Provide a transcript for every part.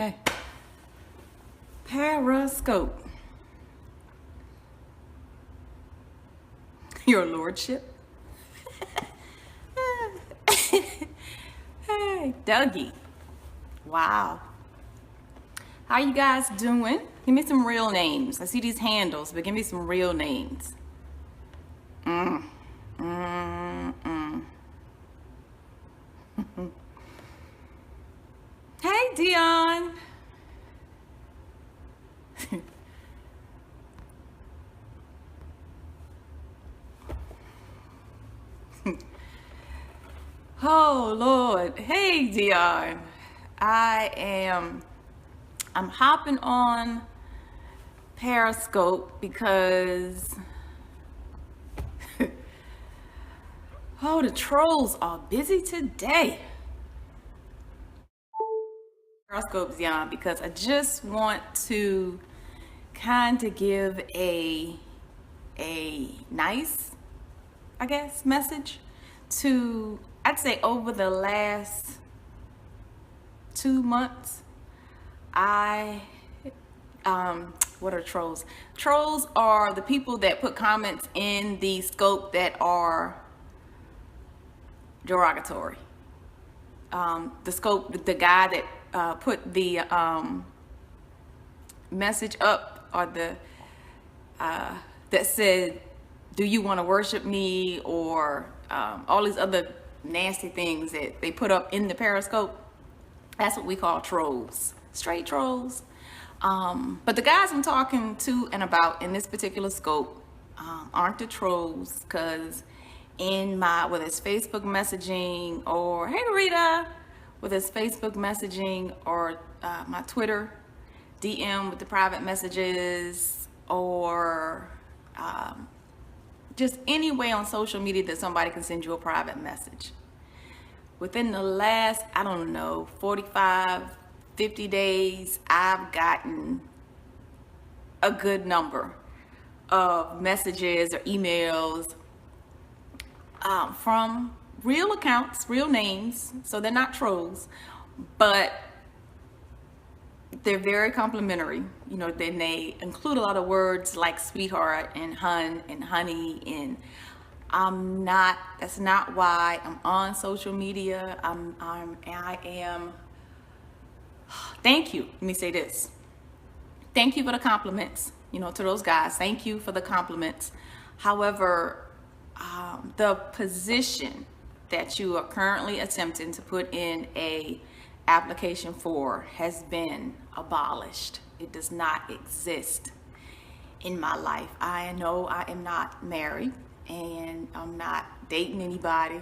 Okay. Periscope. Your lordship. Hey, Dougie. Wow. How you guys doing? Give me some real names. I see these handles, but give me some real names. Hey, Dion. Oh, Lord. Hey, Dion. I'm hopping on Periscope because, oh, the trolls are busy today. Periscope, Dion, because I just want to kind of give a nice, I guess, message to, I'd say over the last 2 months, what are trolls? Trolls are the people that put comments in the scope that are derogatory. The scope, the guy that put the message up, or that said, do you want to worship me, or all these other nasty things that they put up in the Periscope. That's what we call trolls, straight trolls. But the guys I'm talking to and about in this particular scope aren't the trolls, because in my, whether it's Facebook messaging or, hey Rita, whether it's Facebook messaging or my Twitter DM with the private messages, or just any way on social media that somebody can send you a private message. Within the last, I don't know, 45, 50 days, I've gotten a good number of messages or emails from real accounts, real names, so they're not trolls, but they're very complimentary. You know, then they include a lot of words like sweetheart and hun and honey, and that's not why I'm on social media. I am, thank you. Let me say this. Thank you for the compliments, you know, to those guys. Thank you for the compliments. However, the position that you are currently attempting to put in a application for has been abolished. It does not exist in my life. I know I am not married and I'm not dating anybody,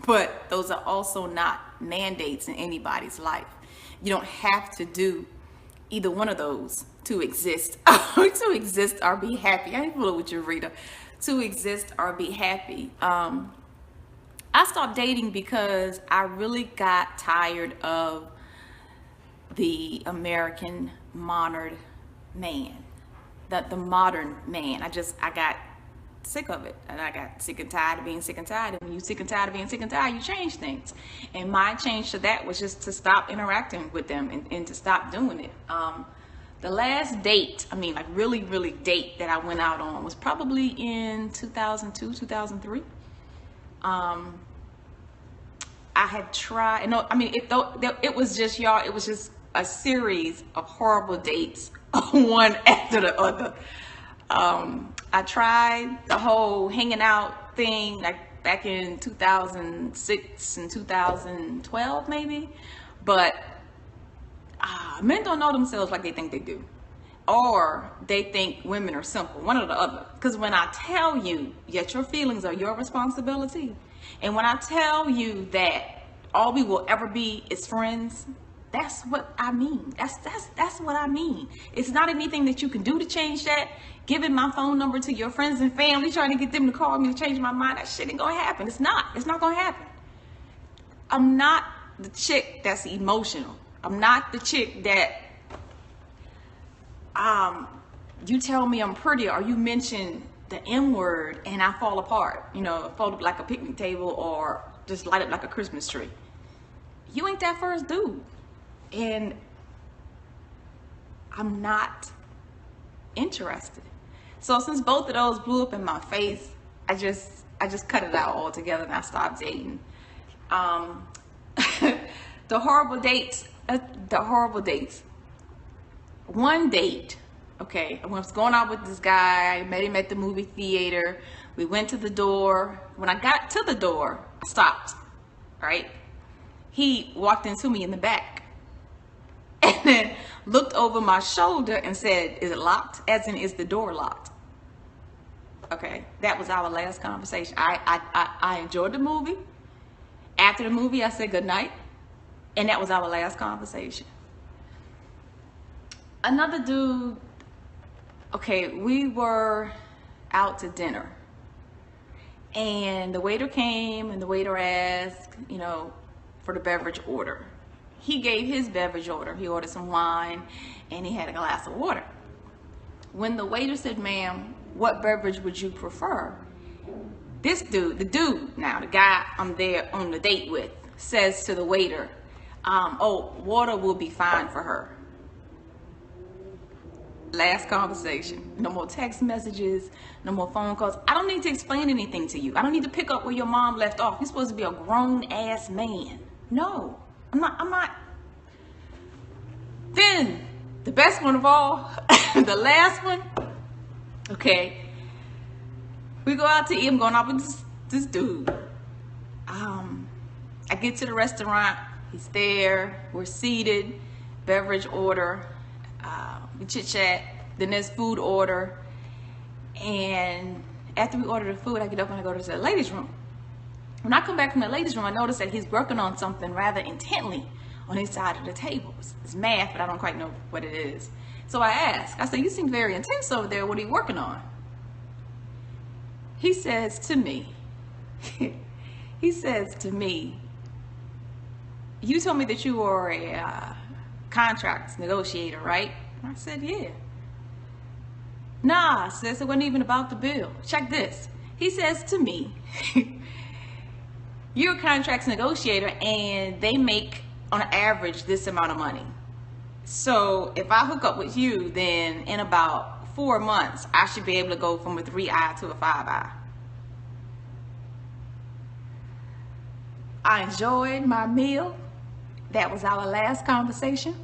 but those are also not mandates in anybody's life. You don't have to do either one of those to exist. To exist or be happy. I ain't fooling with you, Rita. To exist or be happy. I stopped dating because I really got tired of the American modern man, the modern man. I got sick of it, and I got sick and tired of being sick and tired. And when you sick and tired of being sick and tired, you change things. And my change to that was just to stop interacting with them and to stop doing it. The last date, I mean, like really, really date that I went out on was probably in 2002, 2003. I had tried, no, I mean, it was just, y'all, it was just a series of horrible dates, one after the other. I tried the whole hanging out thing, like back in 2006 and 2012 maybe, but men don't know themselves like they think they do, or they think women are simple, one or the other. Because when I tell you that your feelings are your responsibility, and when I tell you that all we will ever be is friends, that's what I mean. That's what I mean. It's not anything that you can do to change that. Giving my phone number to your friends and family, trying to get them to call me to change my mind, that shit ain't gonna happen. It's not gonna happen. I'm not the chick that's emotional. I'm not the chick that you tell me I'm pretty, or you mention the M word and I fall apart, you know, fold up like a picnic table, or just light up like a Christmas tree. You ain't that first dude. And I'm not interested. So since both of those blew up in my face, I just cut it out altogether and I stopped dating. The horrible dates. One date, okay, I was going out with this guy. I met him at the movie theater. We went to the door. When I got to the door, I stopped, right? He walked into me in the back and then looked over my shoulder and said, "Is it locked?" As in, is the door locked? Okay, that was our last conversation. I enjoyed the movie. After the movie, I said good night, and that was our last conversation. Another dude, okay, we were out to dinner, and the waiter came, and the waiter asked, you know, for the beverage order. He gave his beverage order. He ordered some wine, and he had a glass of water. When the waiter said, "Ma'am, what beverage would you prefer?" This dude, the guy I'm there on the date with, says to the waiter, "Oh, water will be fine for her." Last conversation. No more text messages, no more phone calls. I don't need to explain anything to you. I don't need to pick up where your mom left off. You're supposed to be a grown ass man. No, I'm not. Then, the best one of all, the last one, okay. We go out to eat. I'm going out with this dude. I get to the restaurant. He's there. We're seated. Beverage order. We chit chat. Then there's food order. And after we order the food, I get up and I go to the ladies' room. When I come back from the ladies' room, I notice that he's working on something rather intently on his side of the table. It's math, but I don't quite know what it is. So I ask. I say, "You seem very intense over there. What are you working on?" He says to me, "You told me that you were a contracts negotiator, right?" I said, "Yeah." "Nah," says, "it wasn't even about the bill. Check this." He says to me, "You're a contracts negotiator and they make on average this amount of money. So if I hook up with you, then in about 4 months, I should be able to go from a 3-eye to a 5-eye. I enjoyed my meal. That was our last conversation.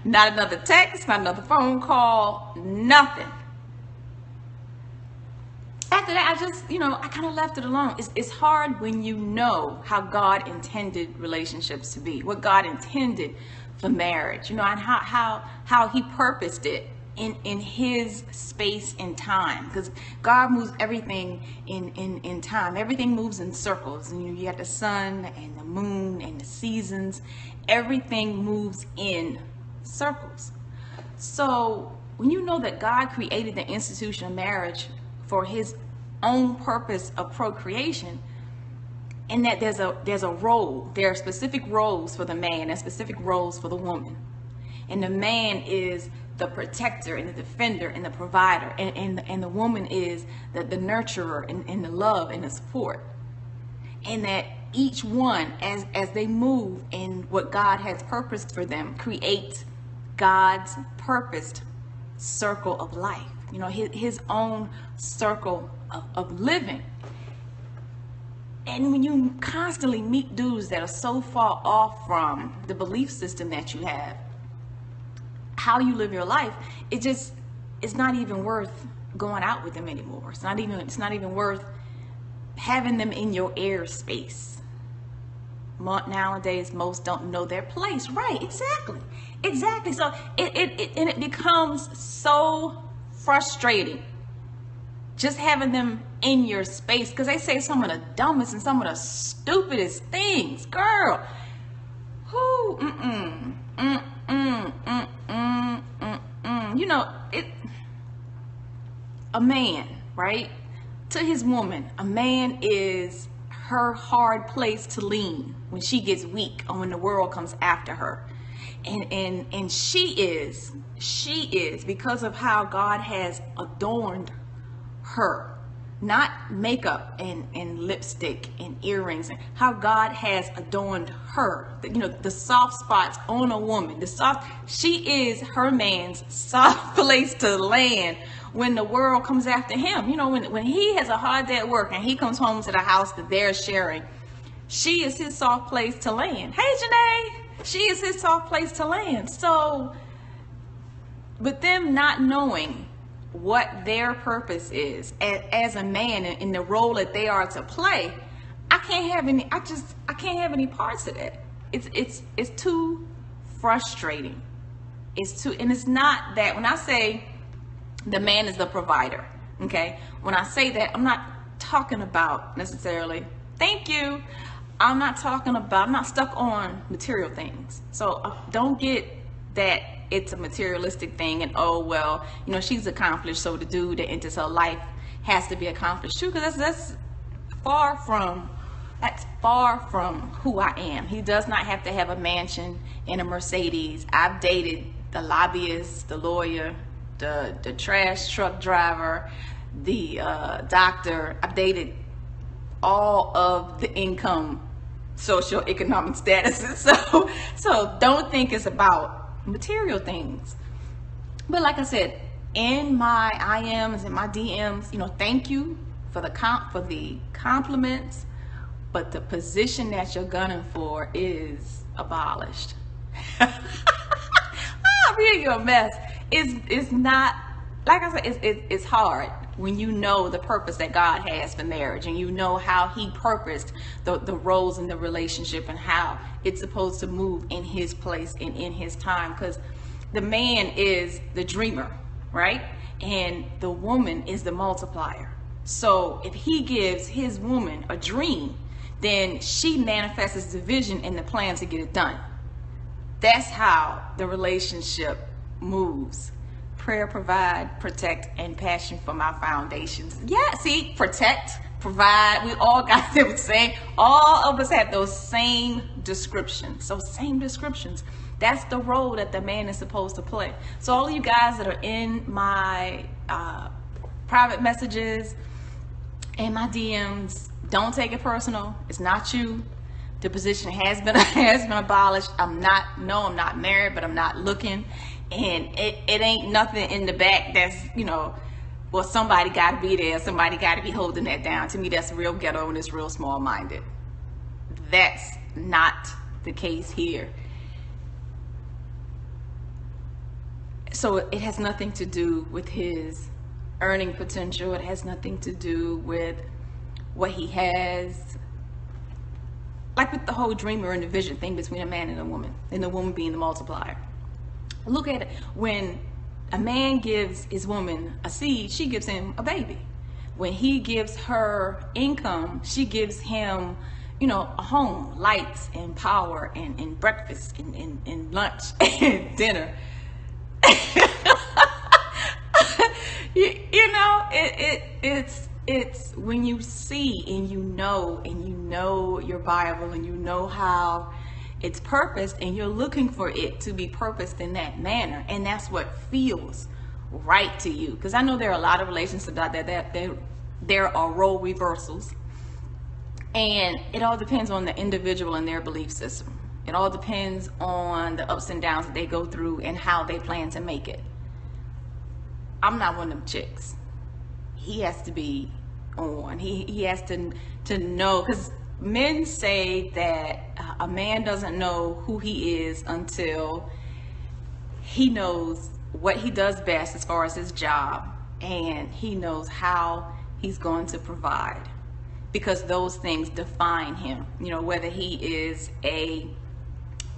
Not another text, not another phone call, nothing. After that, I kind of left it alone. It's hard when you know how God intended relationships to be, what God intended for marriage, and how He purposed it in His space and time, because God moves everything in time. Everything moves in circles, and you got the sun and the moon and the seasons. Everything moves in circles. So when you know that God created the institution of marriage for His own purpose of procreation, and that there's a role, there are specific roles for the man and specific roles for the woman, and the man is the protector and the defender and the provider, and the woman is the nurturer and the love and the support, and that each one, as they move in what God has purposed for them, creates God's purposed circle of life, his own circle of living. And when you constantly meet dudes that are so far off from the belief system that you have, how you live your life, it's not even worth going out with them anymore. It's not even worth having them in your airspace. Nowadays, most don't know their place. Right, exactly. So it becomes so frustrating just having them in your space, because they say some of the dumbest and some of the stupidest things, girl. A man, right? To his woman, a man is her hard place to lean when she gets weak or when the world comes after her. And she is, because of how God has adorned her, not makeup and lipstick and earrings, and how God has adorned her. The soft spots on a woman, she is her man's soft place to land when the world comes after him. When he has a hard day at work and he comes home to the house that they're sharing, she is his soft place to land. Hey, Janae, she is his soft place to land. So with them not knowing what their purpose is as a man in the role that they are to play, I can't have any parts of that. It's too frustrating. And it's not that when I say the man is the provider, okay? When I say that, I'm not talking about necessarily, thank you. I'm not stuck on material things. So don't get that it's a materialistic thing and she's accomplished, so the dude that enters her life has to be accomplished too, because that's far from who I am. He does not have to have a mansion and a Mercedes. I've dated the lobbyist, the lawyer, the trash truck driver, the doctor. I've dated all of the income, socioeconomic statuses. So don't think it's about material things. But like I said, in my IMs and my DMs, thank you for the compliments, but the position that you're gunning for is abolished. I'm really a mess. It's not, like I said, it's hard when you know the purpose that God has for marriage, and you know how he purposed the roles in the relationship and how it's supposed to move in his place and in his time, because the man is the dreamer, right? And the woman is the multiplier. So if he gives his woman a dream, then she manifests the vision and the plan to get it done. That's how the relationship moves. Prayer, provide, protect, and passion for my foundations. Yeah, see, protect, provide, we all got the same. All of us have those same descriptions. So same descriptions. That's the role that the man is supposed to play. So all of you guys that are in my private messages and my DMs, don't take it personal. It's not you. The position has been abolished. I'm not married, but I'm not looking. And it ain't nothing in the back that's, somebody got to be there. Somebody got to be holding that down. To me, that's real ghetto and it's real small-minded. That's not the case here. So it has nothing to do with his earning potential. It has nothing to do with what he has. Like with the whole dreamer and the vision thing between a man and the woman being the multiplier. Look at it. When a man gives his woman a seed, she gives him a baby. When he gives her income, she gives him, a home, lights and power and breakfast and lunch and dinner. It's when you see and you know your Bible and you know how it's purposed, and you're looking for it to be purposed in that manner, and that's what feels right to you. Because I know there are a lot of relationships out there that there are role reversals, and it all depends on the individual and their belief system. It all depends on the ups and downs that they go through and how they plan to make it. I'm not one of them chicks. He has to be on. He has to know, because men say that a man doesn't know who he is until he knows what he does best as far as his job, and he knows how he's going to provide, because those things define him. Whether he is a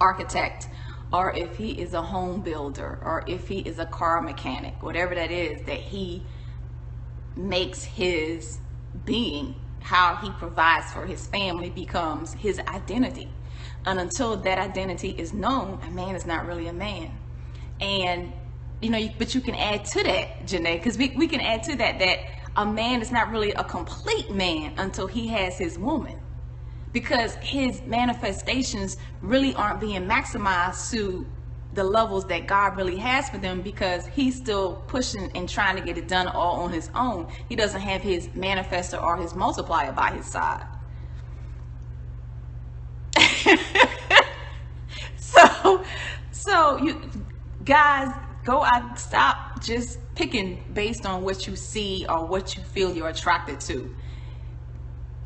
architect, or if he is a home builder, or if he is a car mechanic, whatever that is that he makes his being, how he provides for his family becomes his identity. And until that identity is known, a man is not really a man. And but you can add to that, Janae, because we can add to that a man is not really a complete man until he has his woman, because his manifestations really aren't being maximized to the levels that God really has for them, because he's still pushing and trying to get it done all on his own. He doesn't have his manifestor or his multiplier by his side. So you guys, go out, stop just picking based on what you see or what you feel you're attracted to.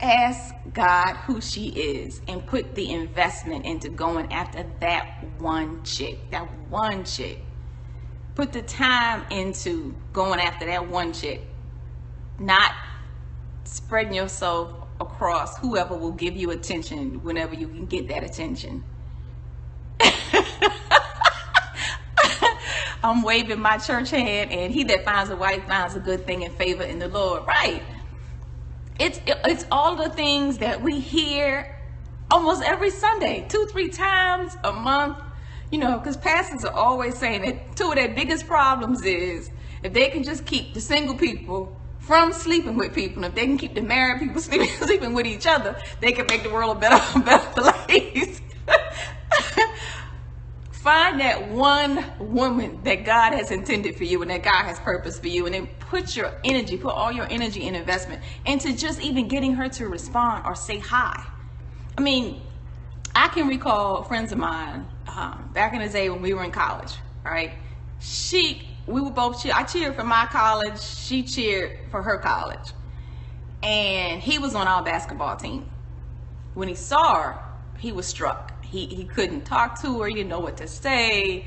Ask God who she is and put the investment into going after that one chick. Put the time into going after that one chick, not spreading yourself across whoever will give you attention whenever you can get that attention. I'm waving my church hand, and he that finds a wife finds a good thing and favor in the Lord. Right. It's all the things that we hear almost every Sunday, 2-3 times a month, because pastors are always saying that two of their biggest problems is if they can just keep the single people from sleeping with people, and if they can keep the married people sleeping with each other, they can make the world a better place. Find that one woman that God has intended for you and that God has purpose for you, and then put all your energy and investment into just even getting her to respond or say hi. I mean, I can recall friends of mine back in the day when we were in college, right? We were both cheer. I cheered for my college. She cheered for her college. And he was on our basketball team. When he saw her, he was struck. He couldn't talk to her. He didn't know what to say.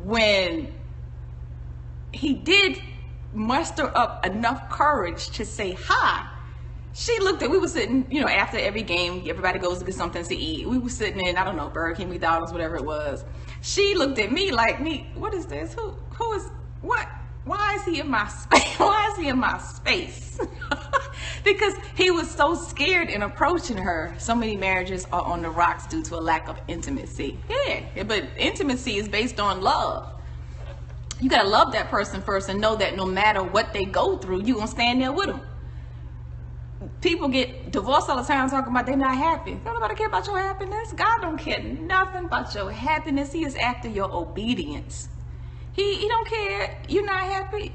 When he did muster up enough courage to say hi, we were sitting, after every game, everybody goes to get something to eat. We were sitting in, I don't know, Burger King, McDonald's, whatever it was. She looked at me like, what is this? Who is, what? Why is he in my space? Why is he in my space? Because he was so scared in approaching her. So many marriages are on the rocks due to a lack of intimacy. Yeah, but intimacy is based on love. You gotta love that person first and know that no matter what they go through, you're gonna stand there with them. People get divorced all the time talking about they're not happy. Don't nobody care about your happiness. God don't care nothing about your happiness. He is after your obedience. He don't care. You're not happy.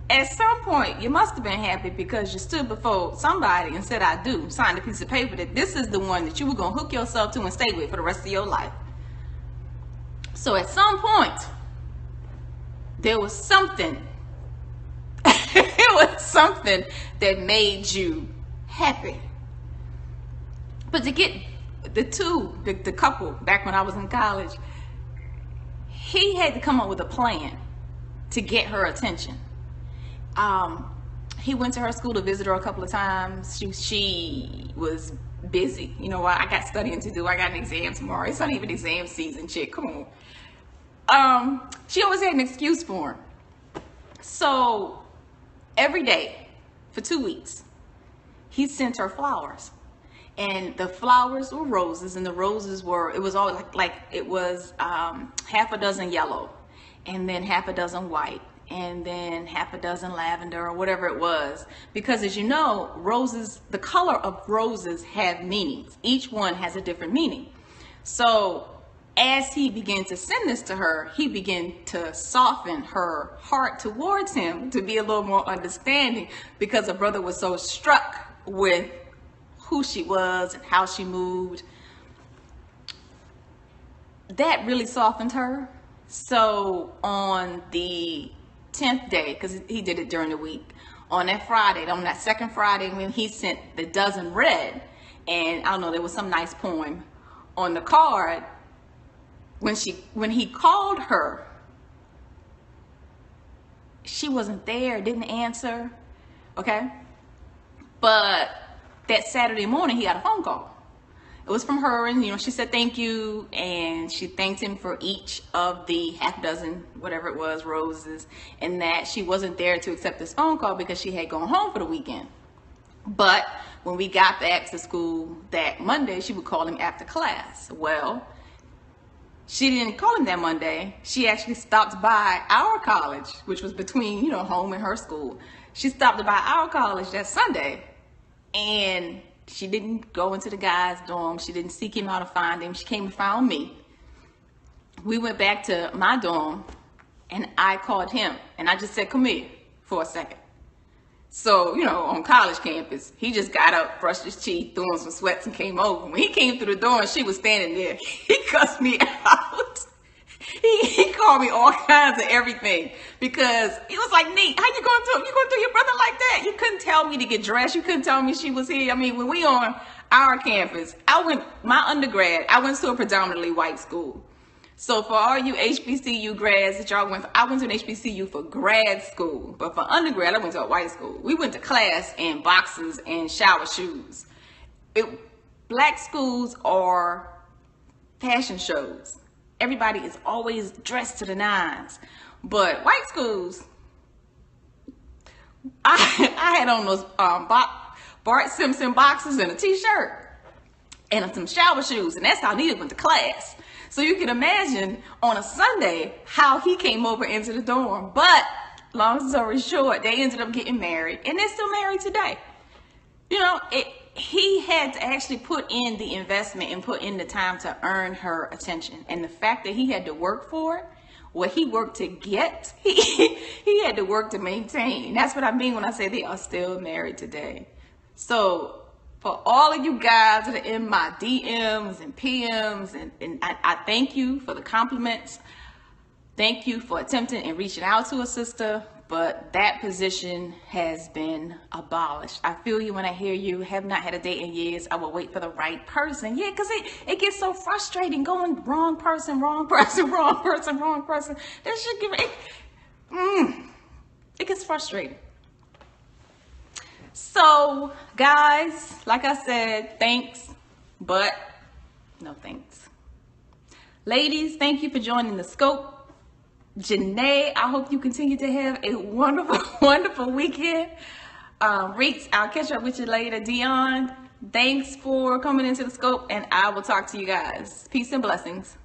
At some point, you must have been happy because you stood before somebody and said, I do. Signed a piece of paper that this is the one that you were going to hook yourself to and stay with for the rest of your life. So at some point, there was something. It was something that made you happy. But to get the couple, back when I was in college, he had to come up with a plan to get her attention. He went to her school to visit her a couple of times. She was busy. I got studying to do. I got an exam tomorrow. It's not even exam season, chick. Come on. She always had an excuse for him. So every day for 2 weeks, he sent her flowers. And the flowers were roses, and the roses it was all half a dozen yellow, and then half a dozen white, and then half a dozen lavender, or whatever it was. Because as you know, roses, the color of roses have meanings. Each one has a different meaning. So as he began to send this to her, he began to soften her heart towards him to be a little more understanding, because her brother was so struck with who she was and how she moved. That really softened her. So on the 10th day, because he did it during the week, on that second Friday, when he sent the dozen red, and I don't know, there was some nice poem on the card. When he called her, she wasn't there, didn't answer, okay? But that Saturday morning, he got a phone call. It was from her, and she said thank you, and she thanked him for each of the half dozen, whatever it was, roses, and that she wasn't there to accept this phone call because she had gone home for the weekend. But when we got back to school that Monday, she would call him after class. Well, she didn't call him that Monday. She actually stopped by our college, which was between, home and her school. She stopped by our college that Sunday, and she didn't go into the guy's dorm. She didn't seek him out to find him. She came and found me. we went back to my dorm and I called him and I just said, come here for a second. So, you know, on college campus, he just got up, brushed his teeth, threw on some sweats and came over. When he came through the door and she was standing there, he cussed me out. He called me all kinds of everything because he was like, Neat, how you going to your brother like that? You couldn't tell me to get dressed. You couldn't tell me she was here. I mean, when we on our campus, my undergrad, I went to a predominantly white school. So for all you HBCU grads that y'all I went to an HBCU for grad school, but for undergrad, I went to a white school. We went to class in boxers and shower shoes. Black schools are fashion shows. Everybody is always dressed to the nines. But white schools, I had on those Bart Simpson boxers and a t-shirt and some shower shoes, and that's how Anita went to class. So you can imagine on a Sunday how he came over into the dorm. But long story short, they ended up getting married, and they're still married today. You know, he had to actually put in the investment and put in the time to earn her attention. And the fact that he had to work for it, what he worked to get, he had to work to maintain. That's what I mean when I say they are still married today. So for all of you guys that are in my DMs and PMs, and I thank you for the compliments. Thank you for attempting and reaching out to a sister, but that position has been abolished. I feel you when I hear you. Have not had a date in years. I will wait for the right person. Yeah, because it gets so frustrating going wrong person, wrong person, wrong person, wrong person. That should give it gets frustrating. So, guys, like I said, thanks, but no thanks. Ladies, thank you for joining the scope. Janae, I hope you continue to have a wonderful, wonderful weekend. Reeks, I'll catch up with you later. Dion, thanks for coming into the scope, and I will talk to you guys. Peace and blessings.